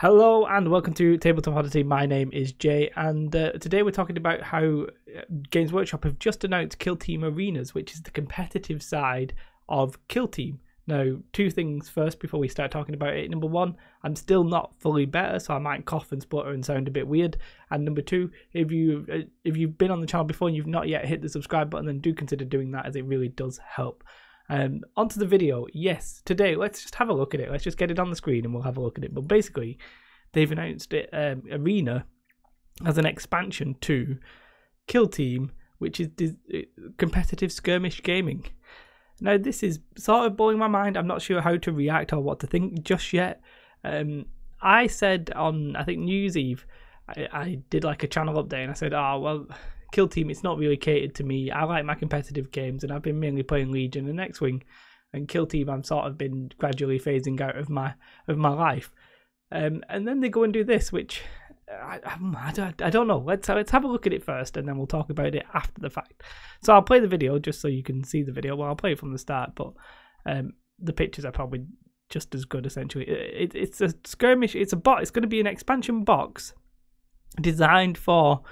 Hello and welcome to Tabletop Oddity. My name is Jay, and today we're talking about how Games Workshop have just announced Kill Team Arenas, which is the competitive side of Kill Team. Now, two things first before we start talking about it. Number one, I'm still not fully better, so I might cough and splutter and sound a bit weird. And number two, if you've been on the channel before and you've not yet hit the subscribe button, then do consider doing that, as it really does help. Onto the video. Yes, today let's just have a look at it. Let's just get it on the screen and we'll have a look at it. But basically, they've announced it, Arena as an expansion to Kill Team, which is competitive skirmish gaming. Now, this is sort of blowing my mind. I'm not sure how to react or what to think just yet. I said on, I think, New Year's Eve, I did like a channel update and I said, oh, well, Kill Team, it's not really catered to me. I like my competitive games and I've been mainly playing Legion and X-Wing, and Kill Team I'm sort of been gradually phasing out of my life. And then they go and do this, which I don't know. Let's have a look at it first, and then we'll talk about it after the fact. So I'll play the video just so you can see the video. Well, I'll play it from the start, but the pictures are probably just as good. Essentially, it's a skirmish. It's going to be an expansion box designed for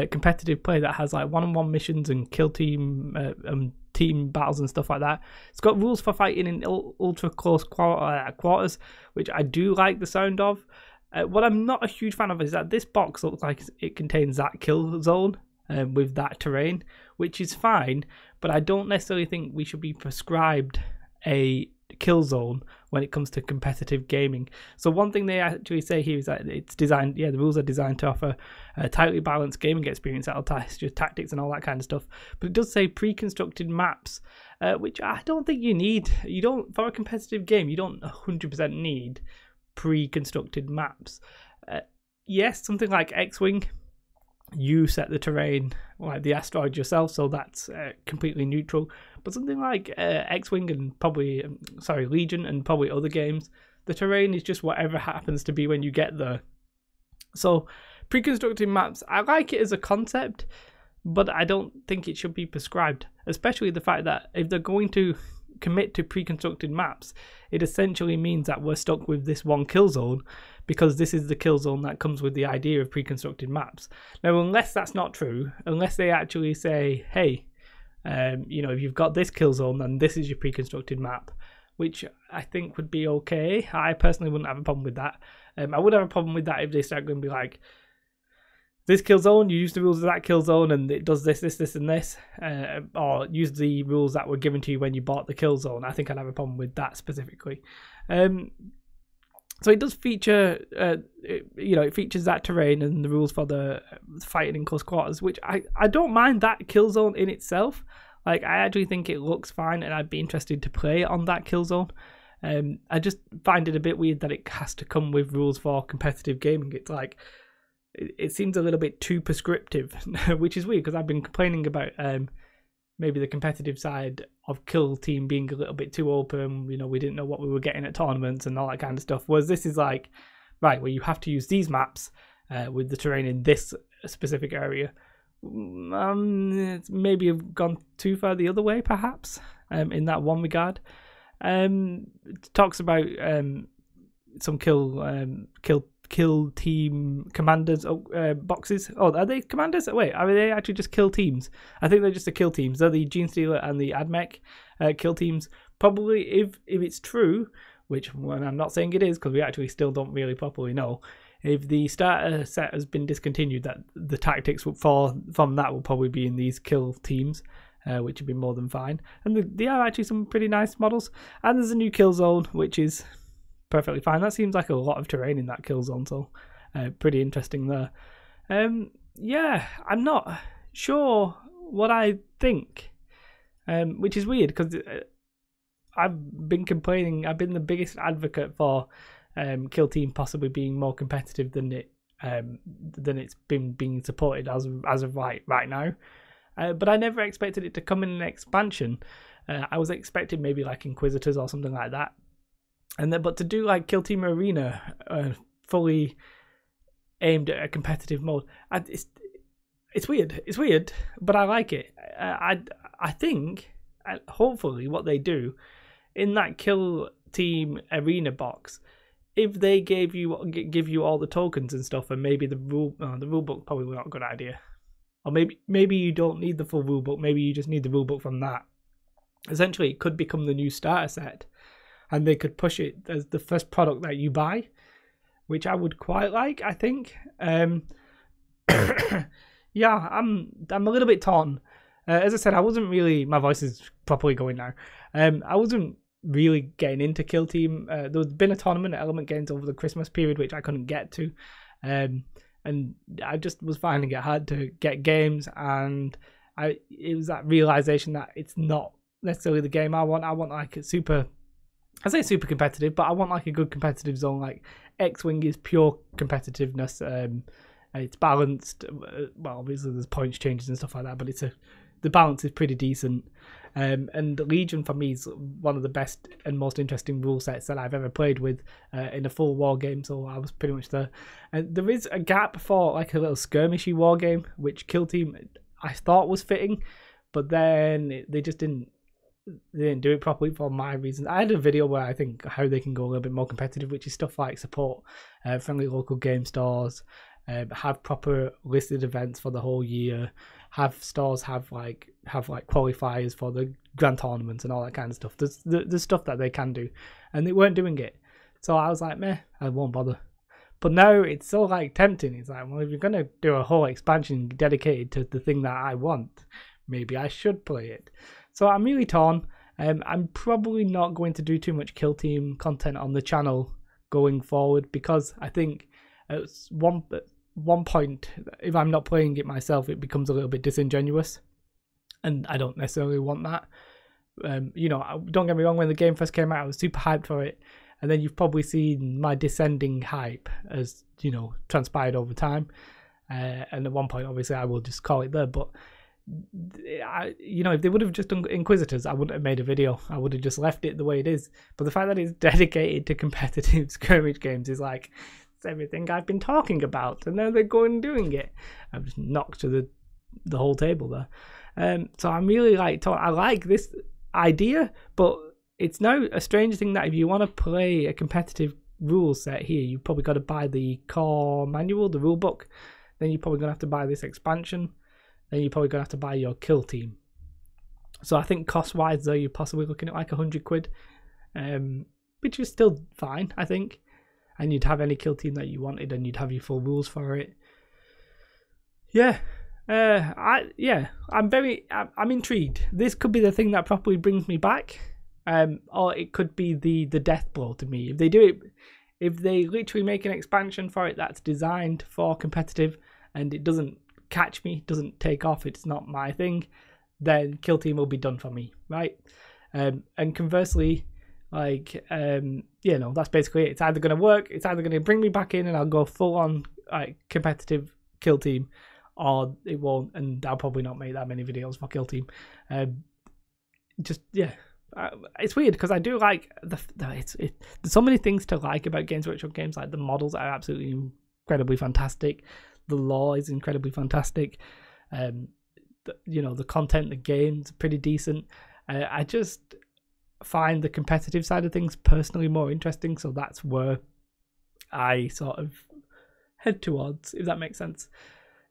competitive play that has like one-on-one missions and kill team team battles and stuff like that. It's got rules for fighting in ultra close quarters, which I do like the sound of. What I'm not a huge fan of is that this box looks like it contains that kill zone with that terrain, which is fine, but I don't necessarily think we should be prescribed a kill zone when it comes to competitive gaming. So one thing they actually say here is that it's designed, the rules are designed to offer a tightly balanced gaming experience that'll test your tactics and all that kind of stuff. But it does say pre-constructed maps, which I don't think you need. You don't, for a competitive game, you don't 100% need pre-constructed maps. Yes, something like X-Wing, you set the terrain like the asteroid yourself, so that's completely neutral. But something like X-Wing and probably Legion and probably other games, the terrain is just whatever happens to be when you get there. So pre-constructed maps, I like it as a concept, but I don't think it should be prescribed, especially the fact that if they're going to commit to pre-constructed maps, it essentially means that we're stuck with this one kill zone, because this is the kill zone that comes with the idea of pre-constructed maps. Now, unless that's not true, unless they actually say, hey, if you've got this kill zone, then this is your pre-constructed map, which I think would be okay. I personally wouldn't have a problem with that. I would have a problem with that if they start going to be like, this kill zone, you use the rules of that kill zone and it does this, and this, or use the rules that were given to you when you bought the kill zone. I think I'd have a problem with that specifically. So it does feature, it features that terrain and the rules for the fighting in close quarters, which I don't mind that kill zone in itself. Like, I actually think it looks fine and I'd be interested to play on that kill zone. I just find it a bit weird that it has to come with rules for competitive gaming. It's like, it seems a little bit too prescriptive, which is weird because I've been complaining about maybe the competitive side of Kill Team being a little bit too open. We didn't know what we were getting at tournaments and all that kind of stuff. Whereas this is like, right, well, you have to use these maps with the terrain in this specific area. It's maybe have gone too far the other way, perhaps, in that one regard. It talks about some kill team commanders boxes. Oh, are they commanders? Wait, are they actually just kill teams? I think they're just the kill teams. They're the Genestealer and the AdMech kill teams. Probably, if it's true, which I'm not saying it is, because we actually still don't really properly know, if the starter set has been discontinued, that the tactics from that will probably be in these kill teams, which would be more than fine. And they are actually some pretty nice models. And there's a new kill zone, which is perfectly fine. That seems like a lot of terrain in that kill zone, so pretty interesting there. I'm not sure what I think, which is weird because I've been complaining. I've been the biggest advocate for Kill Team possibly being more competitive than it's been being supported as of right now. But I never expected it to come in an expansion. I was expecting maybe like Inquisitors or something like that. But to do like Kill Team Arena fully aimed at a competitive mode, it's weird. It's weird, but I like it. I think hopefully what they do in that Kill Team Arena box if they give you all the tokens and stuff, and maybe the rule book probably not a good idea, or maybe you don't need the full rule book. Maybe you just need the rule book from that. Essentially, it could become the new starter set, and they could push it as the first product that you buy, which I would quite like. I think. Yeah, I'm a little bit torn. As I said, I wasn't really. My voice is properly going now. I wasn't really getting into Kill Team. There's been a tournament at Element Games over the Christmas period which I couldn't get to, and I just was finding it hard to get games, and it was that realization that it's not necessarily the game I want. I want like a super, I say super competitive, but I want like a good competitive zone. Like X-Wing is pure competitiveness. It's balanced. Well, obviously there's points changes and stuff like that, but the balance is pretty decent. And Legion for me is one of the best and most interesting rule sets that I've ever played with in a full war game. So I was pretty much there. And there is a gap for like a little skirmishy war game, which Kill Team I thought was fitting, but then they just didn't do it properly for my reasons. I had a video where I think how they can go a little bit more competitive, which is stuff like support friendly local game stores. Have proper listed events for the whole year, have stores have like qualifiers for the grand tournaments and all that kind of stuff. There's stuff that they can do, and they weren't doing it. So I was like, meh, I won't bother. But now it's so like tempting. It's like, well, if you're gonna do a whole expansion dedicated to the thing that I want, maybe I should play it. So I'm really torn. I'm probably not going to do too much Kill Team content on the channel going forward, because I think at one point, if I'm not playing it myself, it becomes a little bit disingenuous, and I don't necessarily want that. You know, don't get me wrong, when the game first came out, I was super hyped for it, and then you've probably seen my descending hype as, you know, transpired over time. And at one point, obviously, I will just call it there. But you know, if they would have just done Inquisitors, I wouldn't have made a video. I would have just left it the way it is. But the fact that it's dedicated to competitive skirmish games is like, everything I've been talking about, and now they're going and doing it. I've just knocked to the whole table there. So I'm really like, I like this idea, but it's now a strange thing that if you want to play a competitive rule set here, you've probably got to buy the core manual, the rule book. Then you're probably gonna have to buy this expansion. Then you're probably gonna have to buy your Kill Team. So I think cost wise though, you're possibly looking at like £100, which is still fine, I think. And you'd have any Kill Team that you wanted, and you'd have your full rules for it. Yeah, I'm intrigued. This could be the thing that properly brings me back, or it could be the death blow to me. If they do it, if they literally make an expansion for it that's designed for competitive, and it doesn't catch me, doesn't take off, it's not my thing, then Kill Team will be done for me, right? And conversely, like, you know, that's basically it. It's either going to work, it's either going to bring me back in and I'll go full on like competitive Kill Team, or it won't, and I'll probably not make that many videos for Kill Team. It's weird because I do like there's so many things to like about Games Workshop games. Like the models are absolutely incredibly fantastic, the lore is incredibly fantastic, you know, the content, the game's pretty decent. I just find the competitive side of things personally more interesting, so that's where I sort of head towards, if that makes sense.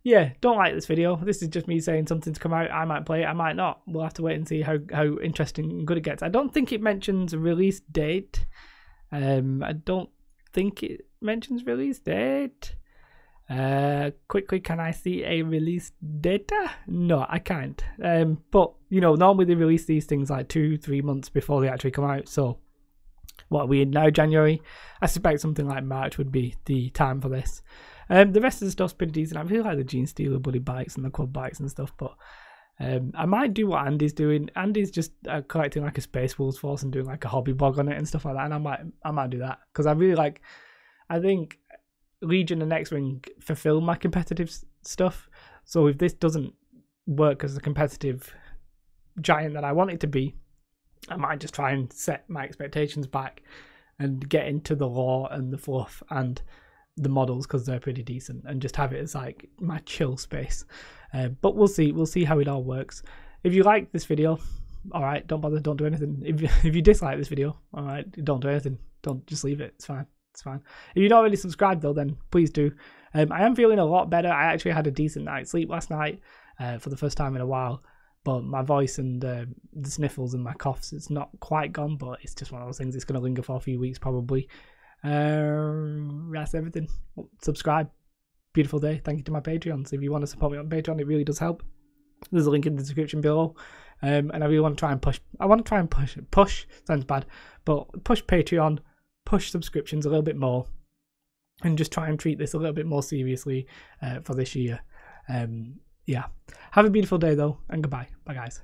Yeah, don't like this video. This is just me saying something's come out. I might play it, I might not. We'll have to wait and see how interesting and good it gets. I don't think it mentions a release date. I don't think it mentions release date. Quickly, can I see a release data? No, I can't. But you know, normally they release these things like 2-3 months before they actually come out. So what are we in now, January? I suspect something like March would be the time for this. The rest of the stuff's pretty decent. I really like the Gene Stealer buddy bikes and the quad bikes and stuff, but I might do what Andy's doing. Andy's just collecting like a Space Wolves force and doing like a hobby blog on it and stuff like that, and I might do that because I think Legion and X-Wing fulfill my competitive stuff. So if this doesn't work as a competitive giant that I want it to be, I might just try and set my expectations back and get into the lore and the fluff and the models because they're pretty decent, and just have it as like my chill space. But we'll see how it all works. If you like this video, all right, don't bother, don't do anything. If you dislike this video, all right, don't do anything, don't, just leave it, it's fine. It's fine. If you're not already subscribed though, then please do. I am feeling a lot better. I actually had a decent night's sleep last night for the first time in a while. But my voice and the sniffles and my coughs, it's not quite gone, but it's just one of those things. It's going to linger for a few weeks probably. That's everything. Subscribe. Beautiful day. Thank you to my Patreons. If you want to support me on Patreon, it really does help. There's a link in the description below. And I really want to try and push. I want to try and push sounds bad, but push Patreon, push subscriptions a little bit more, and just try and treat this a little bit more seriously for this year. Yeah. Have a beautiful day though, and goodbye. Bye guys.